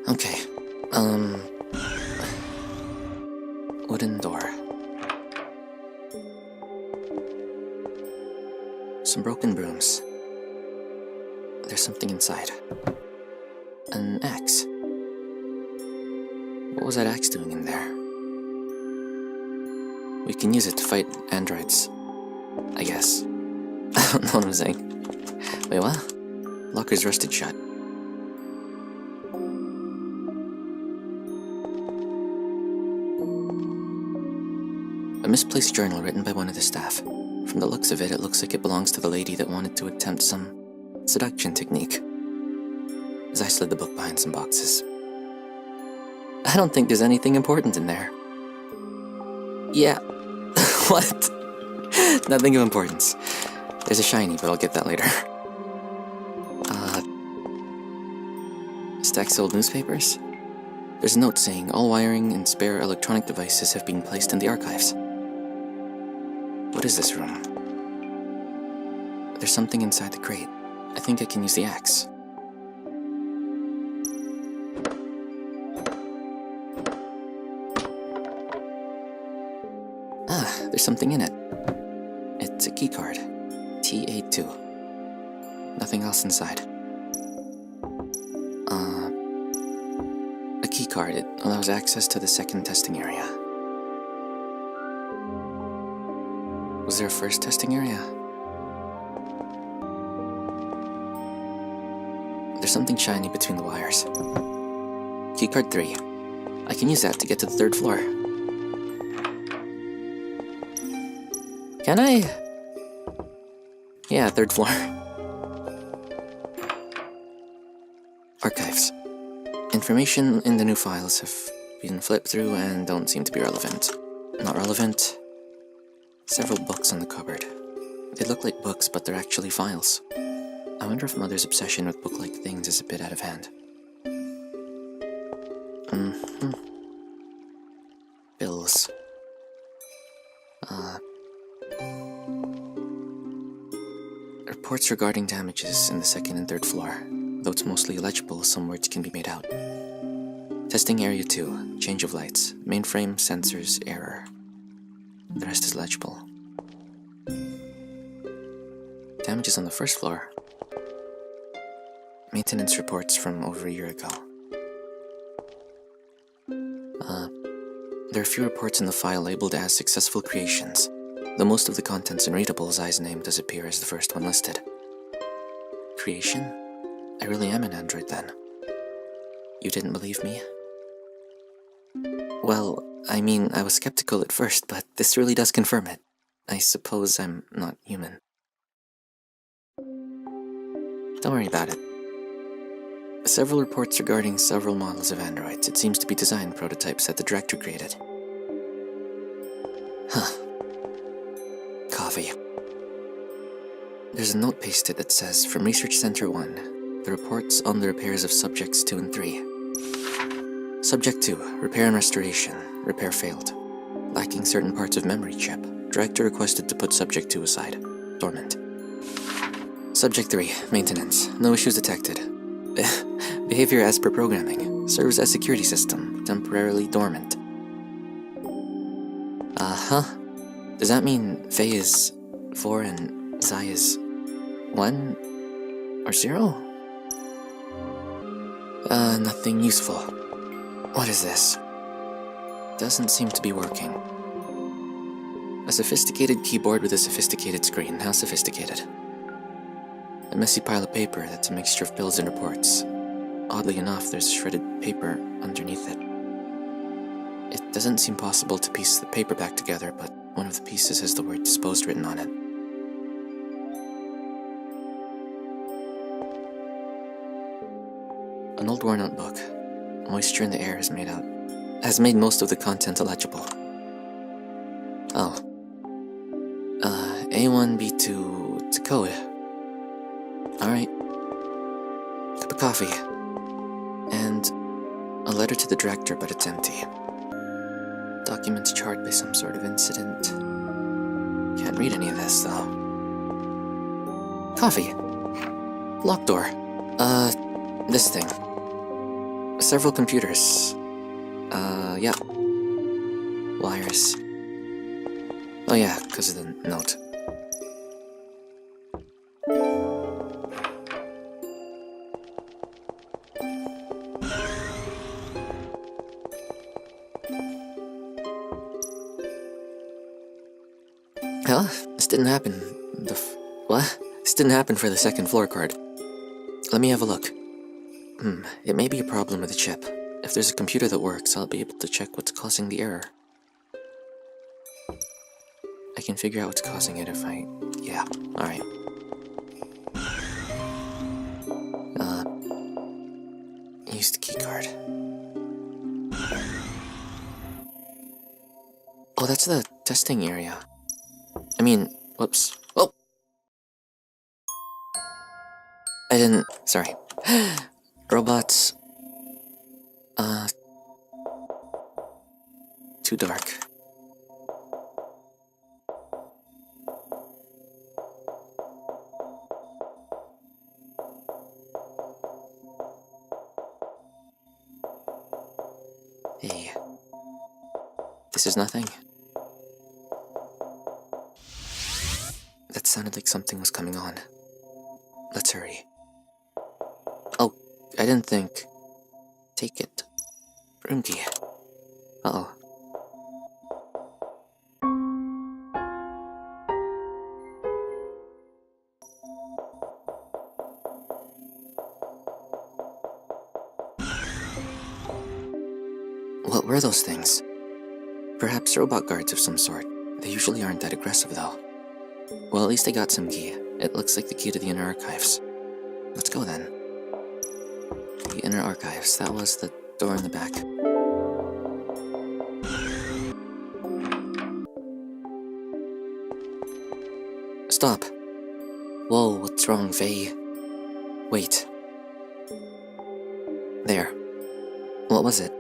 Okay, wooden door. Some broken brooms. There's something inside. An axe. What was that axe doing in there? We can use it to fight androids, I guess. I don't know what I'm saying. Wait, what? Locker's rusted shut. A misplaced journal written by one of the staff. From the looks of it, it looks like it belongs to the lady that wanted to attempt some seduction technique. As I slid the book behind some boxes. I don't think there's anything important in there. Yeah. What? Nothing of importance. There's a shiny, but I'll get that later. Stacks of old newspapers? There's a note saying all wiring and spare electronic devices have been placed in the archives. What is this room? There's something inside the crate. I think I can use the axe. Ah, there's something in it. It's a keycard. TA2. Nothing else inside. A keycard. It allows access to the second testing area. Was there a first testing area? There's something shiny between the wires. Keycard 3. I can use that to get to the 3rd floor. Can I? Yeah, 3rd floor. Archives. Information in the new files have been flipped through and don't seem to be relevant. Not relevant. Several books on the cupboard. They look like books, but they're actually files. I wonder if Mother's obsession with book-like things is a bit out of hand. Bills. Reports regarding damages in the 2nd and 3rd floor. Though it's mostly illegible, some words can be made out. Testing Area 2. Change of lights. Mainframe, sensors, error. The rest is legible. Damages on the 1st floor. Maintenance reports from over a year ago. There are a few reports in the file labeled as successful creations, though most of the contents unreadable. Zai's name does appear as the first one listed. Creation? I really am an android then. You didn't believe me? Well, I mean, I was skeptical at first, but this really does confirm it. I suppose I'm not human. Don't worry about it. Several reports regarding several models of androids. It seems to be design prototypes that the director created. Huh. Coffee. There's a note pasted that says, from Research Center 1, the reports on the repairs of Subjects 2 and 3. Subject 2, repair and restoration. Repair failed. Lacking certain parts of memory chip. Director requested to put Subject 2 aside. Dormant. Subject 3, maintenance. No issues detected. Behavior as per programming. Serves as security system. Temporarily dormant. Does that mean Faye is 4 and Zai is 1 or 0? Nothing useful. What is this? Doesn't seem to be working. A sophisticated keyboard with a sophisticated screen. How sophisticated? A messy pile of paper that's a mixture of bills and reports. Oddly enough, there's shredded paper underneath it. It doesn't seem possible to piece the paper back together, but one of the pieces has the word disposed written on it. An old worn-out book. Moisture in the air has made most of the content illegible. Oh. A1B2 to code. Alright. Cup of coffee. And a letter to the director, but it's empty. Documents charred by some sort of incident. Can't read any of this, though. Coffee. Locked door. This thing. Several computers. Yeah. Wires. Oh yeah, because of the note. Huh? This didn't happen. What? This didn't happen for the second floor card. Let me have a look. It may be a problem with the chip. If there's a computer that works, I'll be able to check what's causing the error. I can figure out what's causing it if I... Yeah, alright. Use the keycard. Oh, that's the testing area. I mean, whoops. Oh! I didn't... Sorry. Robots... Too dark. Hey. This is nothing. That sounded like something was coming on. Let's hurry. Oh, I didn't think... Take it. Room key. Uh-oh. What were those things? Perhaps robot guards of some sort. They usually aren't that aggressive, though. Well, at least I got some key. It looks like the key to the inner archives. Let's go, then. The inner archives. That was the door in the back. Stop. Whoa, what's wrong, Faye? Wait. There. What was it?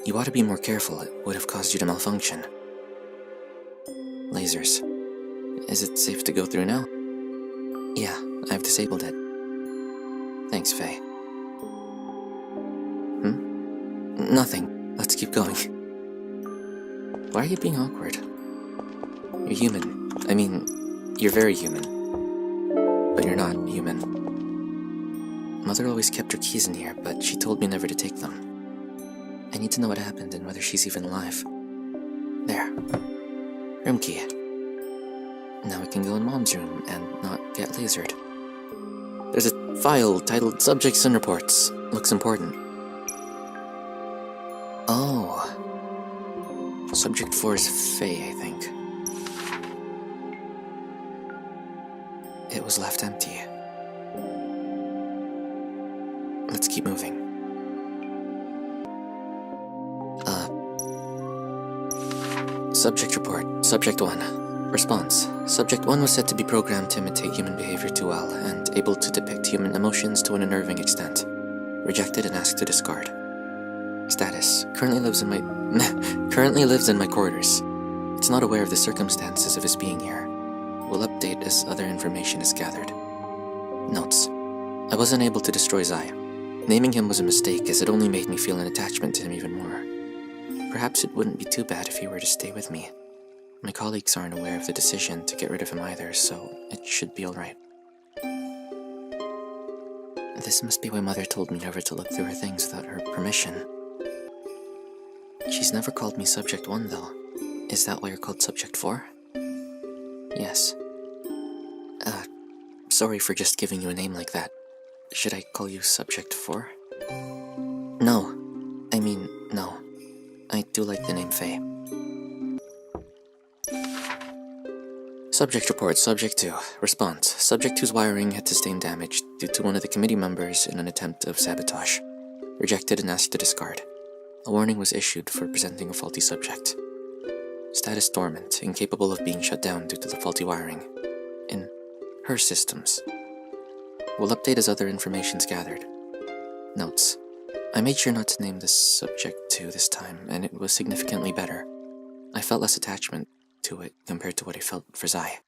You ought to be more careful. It would have caused you to malfunction. Lasers. Is it safe to go through now? Yeah, I've disabled it. Thanks, Faye. Nothing. Let's keep going. Why are you being awkward? You're human. I mean, you're very human. But you're not human. Mother always kept her keys in here, but she told me never to take them. I need to know what happened and whether she's even alive. There. Room key. Now we can go in Mom's room and not get lasered. There's a file titled Subjects and Reports. Looks important. Oh. Subject 4 is Faye, I think. It was left empty. Let's keep moving. Subject report. Subject 1. Response. Subject 1 was said to be programmed to imitate human behavior too well, and able to depict human emotions to an unnerving extent. Rejected and asked to discard. Status. Currently lives in my quarters. It's not aware of the circumstances of his being here. Will update as other information is gathered. Notes. I wasn't able to destroy Zai. Naming him was a mistake, as it only made me feel an attachment to him even more. Perhaps it wouldn't be too bad if he were to stay with me. My colleagues aren't aware of the decision to get rid of him either, so it should be alright. This must be why Mother told me never to look through her things without her permission. She's never called me Subject 1, though. Is that why you're called Subject 4? Yes. Sorry for just giving you a name like that. Should I call you Subject 4? No. I mean, no. I do like the name Faye. Subject report, Subject 2. Response. Subject 2's wiring had sustained damage due to one of the committee members in an attempt of sabotage. Rejected and asked to discard. A warning was issued for presenting a faulty subject. Status dormant, incapable of being shut down due to the faulty wiring. In her systems. Will update as other information's gathered. Notes. I made sure not to name this Subject 2 this time, and it was significantly better. I felt less attachment to it compared to what I felt for Zai.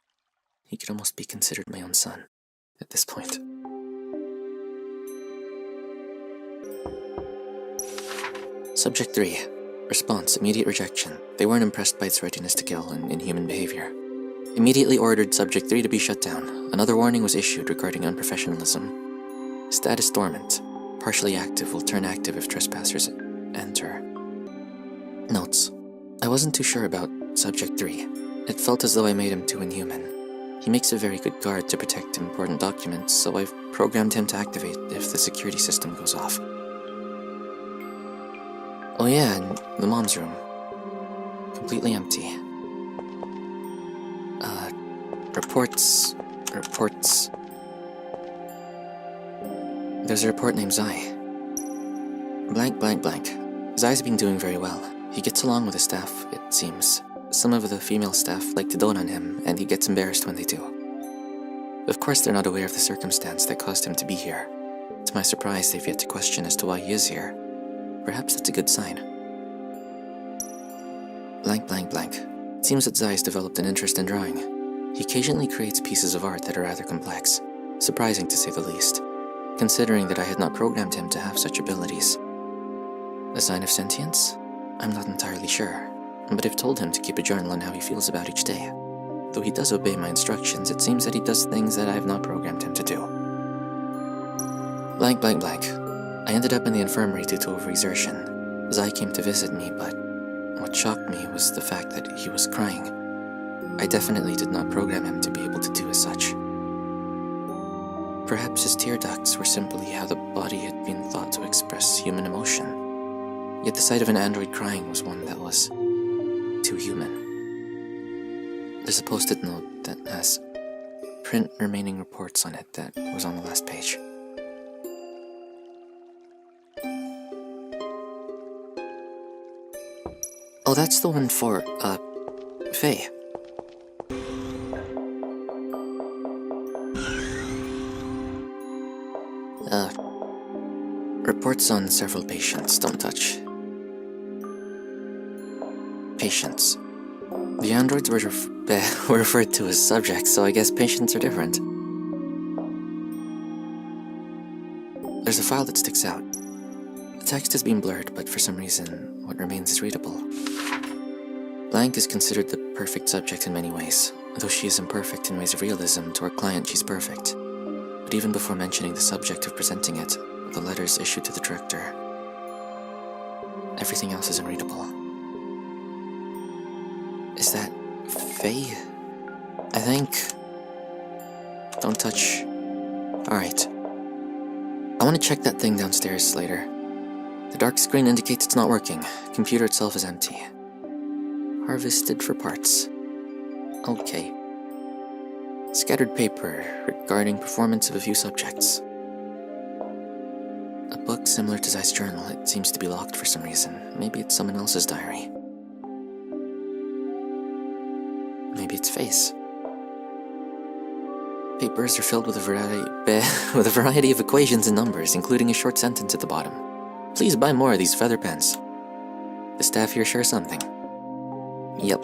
He could almost be considered my own son at this point. Subject 3. Response, immediate rejection. They weren't impressed by its readiness to kill and inhuman behavior. Immediately ordered Subject 3 to be shut down. Another warning was issued regarding unprofessionalism. Status dormant. Partially active will turn active if trespassers enter. Notes. I wasn't too sure about Subject 3. It felt as though I made him too inhuman. He makes a very good guard to protect important documents, so I've programmed him to activate if the security system goes off. Oh yeah, and the mom's room. Completely empty. Reports. There's a report named Zai. Blank, blank, blank. Zai's been doing very well. He gets along with the staff, it seems. Some of the female staff like to dote on him, and he gets embarrassed when they do. Of course, they're not aware of the circumstance that caused him to be here. To my surprise, they've yet to question as to why he is here. Perhaps that's a good sign. Blank, blank, blank. It seems that Zai's developed an interest in drawing. He occasionally creates pieces of art that are rather complex. Surprising to say the least, considering that I had not programmed him to have such abilities. A sign of sentience? I'm not entirely sure, but I've told him to keep a journal on how he feels about each day. Though he does obey my instructions, it seems that he does things that I have not programmed him to do. Blank, blank, blank. I ended up in the infirmary due to overexertion. Zai came to visit me, but what shocked me was the fact that he was crying. I definitely did not program him to be able to do as such. Perhaps his tear ducts were simply how the body had been thought to express human emotion. Yet the sight of an android crying was one that was too human. There's a post-it note that has print remaining reports on it that was on the last page. Oh, that's the one for, Faye. Reports on several patients, don't touch. Patients. The androids were referred to as subjects, so I guess patients are different. There's a file that sticks out. The text has been blurred, but for some reason, what remains is readable. Blank is considered the perfect subject in many ways. Though she is imperfect in ways of realism, to our client she's perfect. But even before mentioning the subject of presenting it, the letters issued to the director, everything else is unreadable. Is that Faye? I think. Don't touch. Alright. I want to check that thing downstairs later. The dark screen indicates it's not working. Computer itself is empty. Harvested for parts. Okay. Scattered paper regarding performance of a few subjects. A book similar to Zai's journal. It seems to be locked for some reason. Maybe it's someone else's diary. Maybe it's Faye's. Papers are filled with a variety of equations and numbers, including a short sentence at the bottom. Please buy more of these feather pens. The staff here share something. Yep.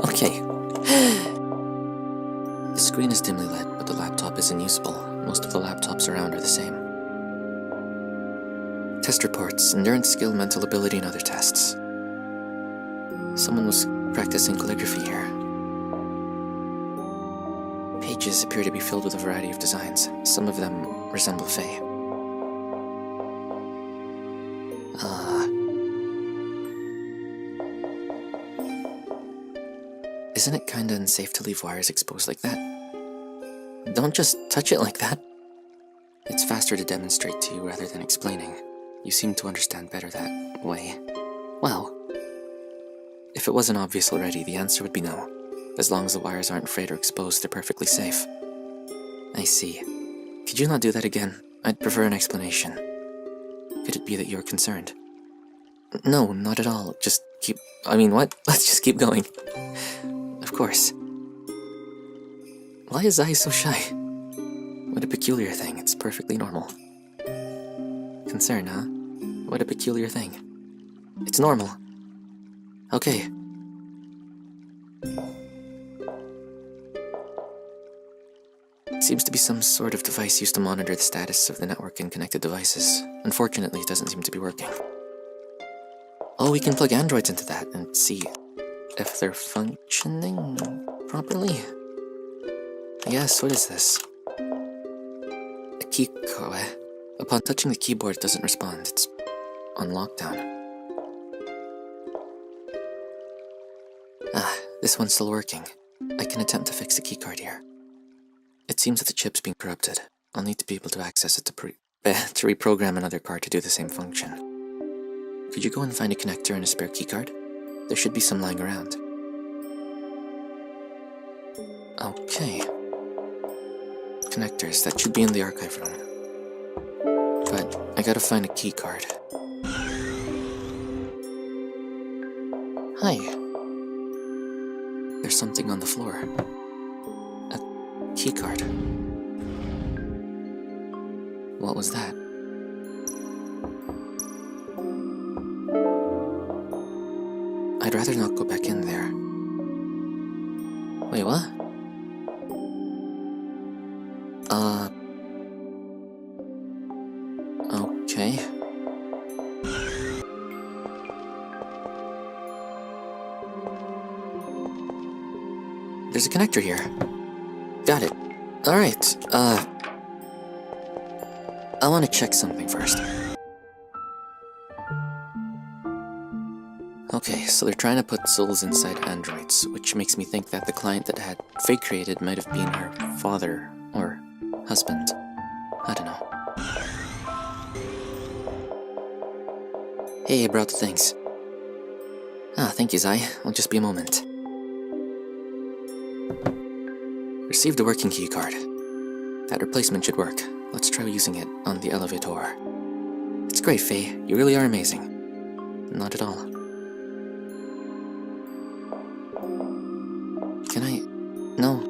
Okay. The screen is dimly lit, but the laptop is unusable. Most of the laptops around are the same. Test reports, endurance skill, mental ability, and other tests. Someone was practicing calligraphy here. Pages appear to be filled with a variety of designs. Some of them resemble Faye. Isn't it kinda unsafe to leave wires exposed like that? Don't just touch it like that. It's faster to demonstrate to you rather than explaining. You seem to understand better that way. Well, if it wasn't obvious already, the answer would be no. As long as the wires aren't frayed or exposed, they're perfectly safe. I see. Could you not do that again? I'd prefer an explanation. Could it be that you're concerned? No, not at all. Just keep... what? Let's just keep going. Of course. Why is Zai so shy? What a peculiar thing. It's perfectly normal. Concern, huh? What a peculiar thing. It's normal. Okay. It seems to be some sort of device used to monitor the status of the network and connected devices. Unfortunately, it doesn't seem to be working. Oh, we can plug androids into that and see if they're functioning properly. Yes, what is this? A key code. Upon touching the keyboard, it doesn't respond. It's on lockdown. Ah, this one's still working. I can attempt to fix the keycard here. It seems that the chip's been corrupted. I'll need to be able to access it to reprogram another card to do the same function. Could you go and find a connector and a spare keycard? There should be some lying around. Okay. Connectors, that should be in the archive room. But I gotta find a keycard. Hi. There's something on the floor. A keycard. What was that? I'd rather not go back in there. Wait, what? Okay. There's a connector here. Got it. Alright, I want to check something first. Okay, so they're trying to put souls inside androids, which makes me think that the client that had Faye created might have been her father or husband. I don't know. Hey, I brought the things. Ah, thank you, Zai. I'll just be a moment. Received a working keycard. That replacement should work. Let's try using it on the elevator. It's great, Faye. You really are amazing. Not at all. Can I... No.